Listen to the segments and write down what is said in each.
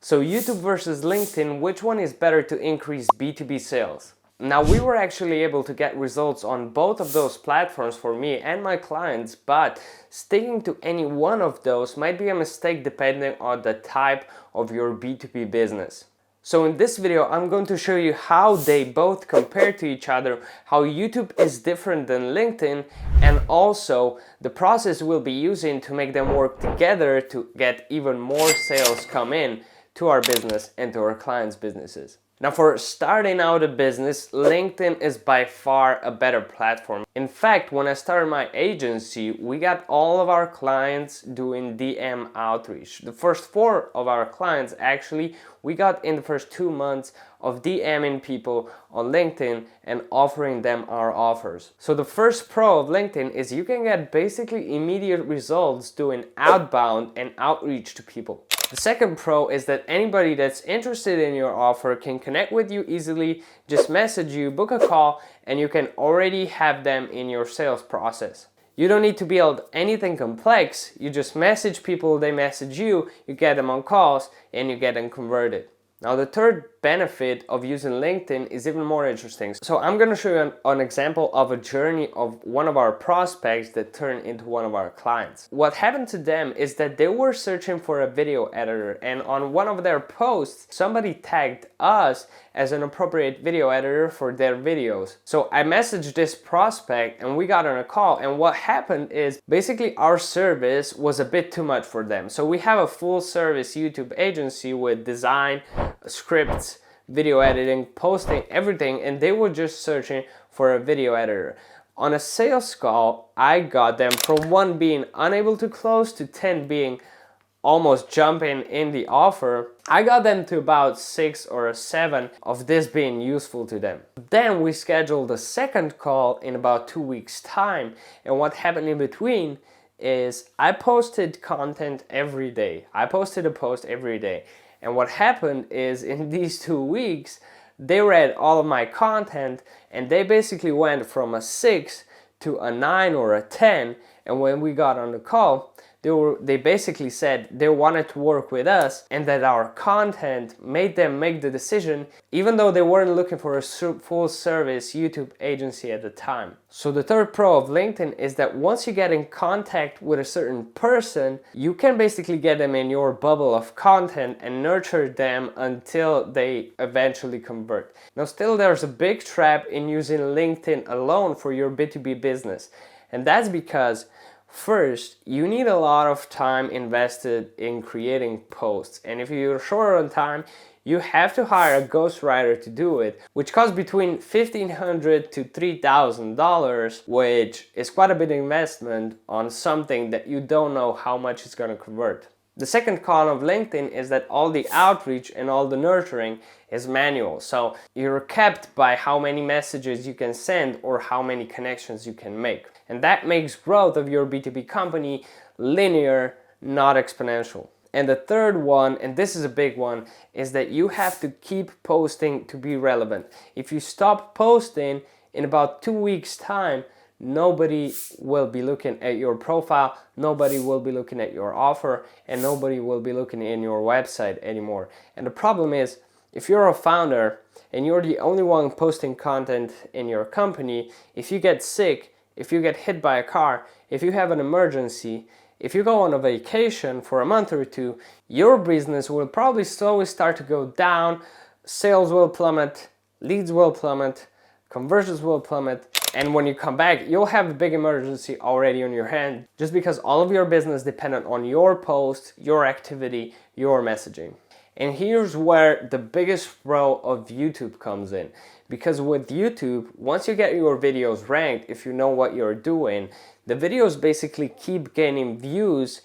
So YouTube versus LinkedIn, which one is better to increase B2B sales? Now, we were actually able to get results on both of those platforms for me and my clients, but sticking to any one of those might be a mistake depending on the type of your B2B business. So in this video, I'm going to show you how they both compare to each other, how YouTube is different than LinkedIn, and also the process we'll be using to make them work together to get even more sales come in to our business and to our clients' businesses. Now, for starting out a business, LinkedIn is by far a better platform. In fact, when I started my agency, we got all of our clients doing DM outreach. The first 4 of our clients actually we got in the first 2 months of DMing people on LinkedIn and offering them our offers. So the first pro of LinkedIn is you can get basically immediate results doing outbound and outreach to people. The second pro is that anybody that's interested in your offer can connect with you easily, just message you, book a call, and you can already have them in your sales process. You don't need to build anything complex, you just message people, they message you, you get them on calls, and you get them converted. Now, the third benefit of using LinkedIn is even more interesting. So I'm going to show you an example of a journey of one of our prospects that turned into one of our clients. What happened to them is that they were searching for a video editor, and on one of their posts, somebody tagged us as an appropriate video editor for their videos. So I messaged this prospect and we got on a call, and what happened is basically our service was a bit too much for them. So we have a full service YouTube agency with design, scripts, video editing, posting, everything, and they were just searching for a video editor. On a sales call, I got them from 1 being unable to close to 10 being almost jumping in the offer. I got them to about 6 or 7 of this being useful to them. Then we scheduled a second call in about 2 weeks time, and what happened in between is I posted content every day. I posted a post every day. And what happened is in these 2 weeks, they read all of my content and they basically went from a 6 to a 9 or a 10. And when we got on the call, they basically said they wanted to work with us and that our content made them make the decision, even though they weren't looking for a full service YouTube agency at the time. So the third pro of LinkedIn is that once you get in contact with a certain person, you can basically get them in your bubble of content and nurture them until they eventually convert. Now, still there's a big trap in using LinkedIn alone for your B2B business, and that's because first, you need a lot of time invested in creating posts, and if you're short on time, you have to hire a ghostwriter to do it, which costs between $1,500 to $3,000, which is quite a big investment on something that you don't know how much it's going to convert. The second con of LinkedIn is that all the outreach and all the nurturing is manual, so you're capped by how many messages you can send or how many connections you can make. And that makes growth of your B2B company linear, not exponential. And the third one, and this is a big one, is that you have to keep posting to be relevant. If you stop posting in about 2 weeks' time, nobody will be looking at your profile, nobody will be looking at your offer, and nobody will be looking in your website anymore. And the problem is, if you're a founder and you're the only one posting content in your company, if you get sick, if you get hit by a car, if you have an emergency, if you go on a vacation for a month or 2, your business will probably slowly start to go down, sales will plummet, leads will plummet, conversions will plummet, and when you come back, you'll have a big emergency already on your hand, just because all of your business dependent on your post, your activity, your messaging. And here's where the biggest pro of YouTube comes in. Because with YouTube, once you get your videos ranked, if you know what you're doing, the videos basically keep gaining views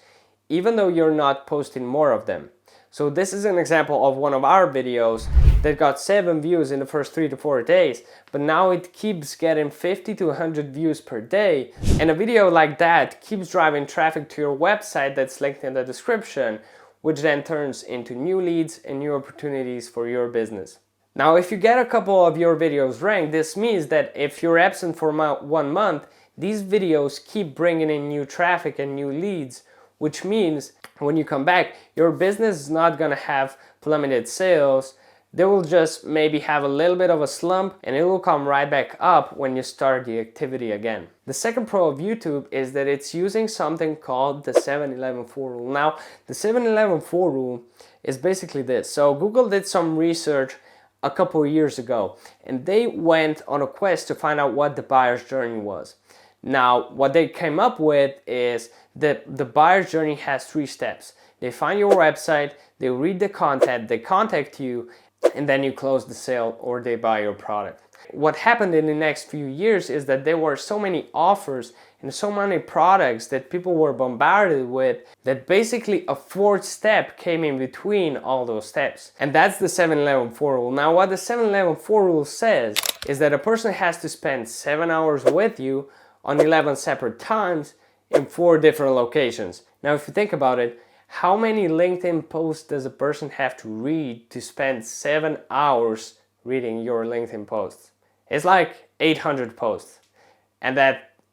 even though you're not posting more of them. So this is an example of one of our videos that got 7 views in the first 3 to 4 days, but now it keeps getting 50 to 100 views per day. And a video like that keeps driving traffic to your website that's linked in the description, which then turns into new leads and new opportunities for your business. Now, if you get a couple of your videos ranked, this means that if you're absent for 1 month, these videos keep bringing in new traffic and new leads, which means when you come back, your business is not going to have plummeted sales, they will just maybe have a little bit of a slump and it will come right back up when you start the activity again. The second pro of YouTube is that it's using something called the 7-11-4 rule. Now, the 7-11-4 rule is basically this. So Google did some research a couple of years ago and they went on a quest to find out what the buyer's journey was. Now, what they came up with is that the buyer's journey has 3 steps. They find your website, they read the content, they contact you, and then you close the sale or they buy your product. What happened in the next few years is that there were so many offers and so many products that people were bombarded with that basically a 4th step came in between all those steps. And that's the 7-11-4 rule. Now, what the 7-11-4 rule says is that a person has to spend 7 hours with you on 11 separate times in 4 different locations. Now, if you think about it, how many LinkedIn posts does a person have to read to spend 7 hours reading your LinkedIn posts? It's like 800 posts. And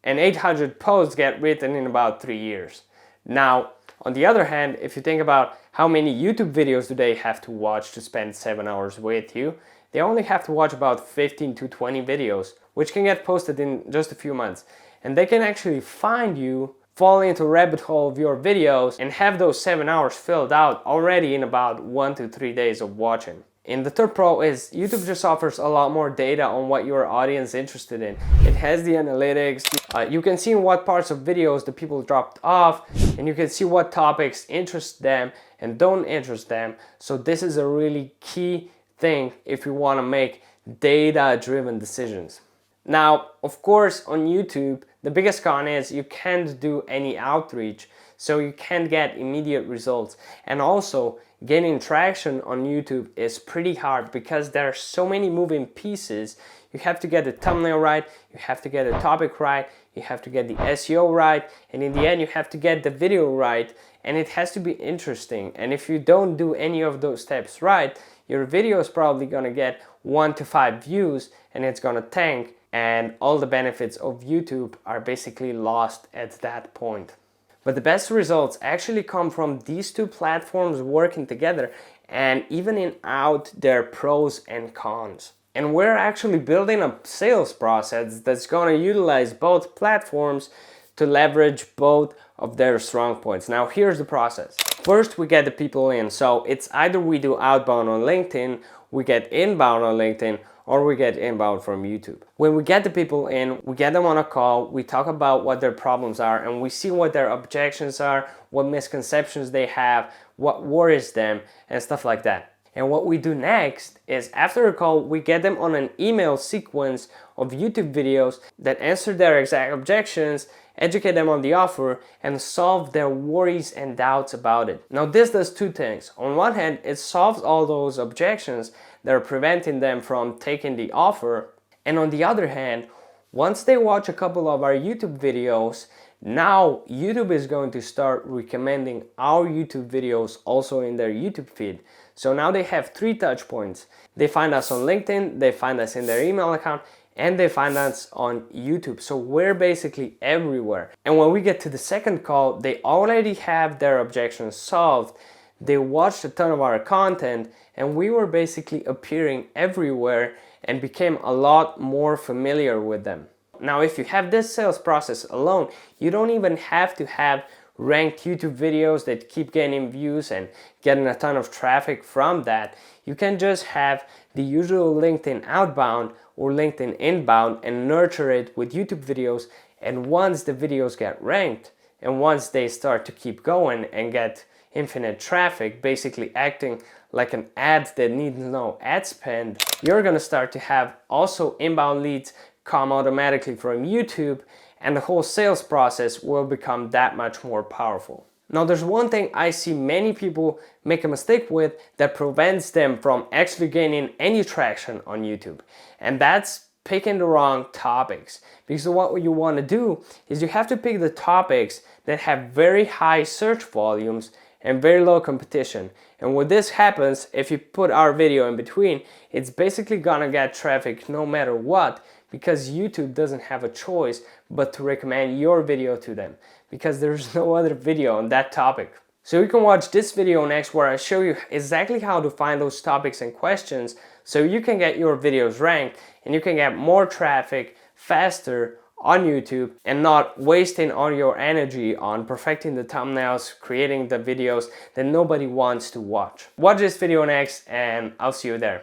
800 posts get written in about 3 years. Now, on the other hand, if you think about how many YouTube videos do they have to watch to spend 7 hours with you, they only have to watch about 15 to 20 videos, which can get posted in just a few months. And they can actually find you, fall into a rabbit hole of your videos and have those 7 hours filled out already in about 1 to 3 days of watching. And the third pro is YouTube just offers a lot more data on what your audience is interested in. It has the analytics. You can see in what parts of videos the people dropped off, and you can see what topics interest them and don't interest them. So this is a really key thing if you want to make data-driven decisions. Now, of course, on YouTube, the biggest con is you can't do any outreach, so you can't get immediate results. And also, gaining traction on YouTube is pretty hard because there are so many moving pieces. You have to get the thumbnail right, you have to get the topic right, you have to get the SEO right, and in the end, you have to get the video right, and it has to be interesting. And if you don't do any of those steps right, your video is probably gonna get 1 to 5 views and it's gonna tank, and all the benefits of YouTube are basically lost at that point. But the best results actually come from these 2 platforms working together and evening out their pros and cons. And we're actually building a sales process that's going to utilize both platforms to leverage both of their strong points. Now, here's the process. First, we get the people in. So it's either we do outbound on LinkedIn, we get inbound on LinkedIn, or we get inbound from YouTube. When we get the people in, we get them on a call, we talk about what their problems are, and we see what their objections are, what misconceptions they have, what worries them, and stuff like that. And what we do next is, after a call, we get them on an email sequence of YouTube videos that answer their exact objections, educate them on the offer, and solve their worries and doubts about it. Now, this does 2 things. On one hand, it solves all those objections that are preventing them from taking the offer. And on the other hand, once they watch a couple of our YouTube videos, now YouTube is going to start recommending our YouTube videos also in their YouTube feed. So now they have 3 touch points. They find us on LinkedIn, they find us in their email account, and they find us on YouTube. So we're basically everywhere. And when we get to the second call, they already have their objections solved. They watched a ton of our content, and we were basically appearing everywhere and became a lot more familiar with them. Now, if you have this sales process alone, you don't even have to have ranked YouTube videos that keep gaining views and getting a ton of traffic from that. You can just have the usual LinkedIn outbound or LinkedIn inbound and nurture it with YouTube videos. And once the videos get ranked, and once they start to keep going and get infinite traffic, basically acting like an ad that needs no ad spend, you're gonna start to have also inbound leads come automatically from YouTube, and the whole sales process will become that much more powerful. Now, there's one thing I see many people make a mistake with that prevents them from actually gaining any traction on YouTube, and that's picking the wrong topics. Because what you want to do is you have to pick the topics that have very high search volumes and very low competition. And when this happens, if you put our video in between, it's basically gonna get traffic no matter what, because YouTube doesn't have a choice but to recommend your video to them, because there's no other video on that topic. So you can watch this video next where I show you exactly how to find those topics and questions so you can get your videos ranked and you can get more traffic faster on YouTube and not wasting all your energy on perfecting the thumbnails, creating the videos that nobody wants to watch. Watch this video next and I'll see you there.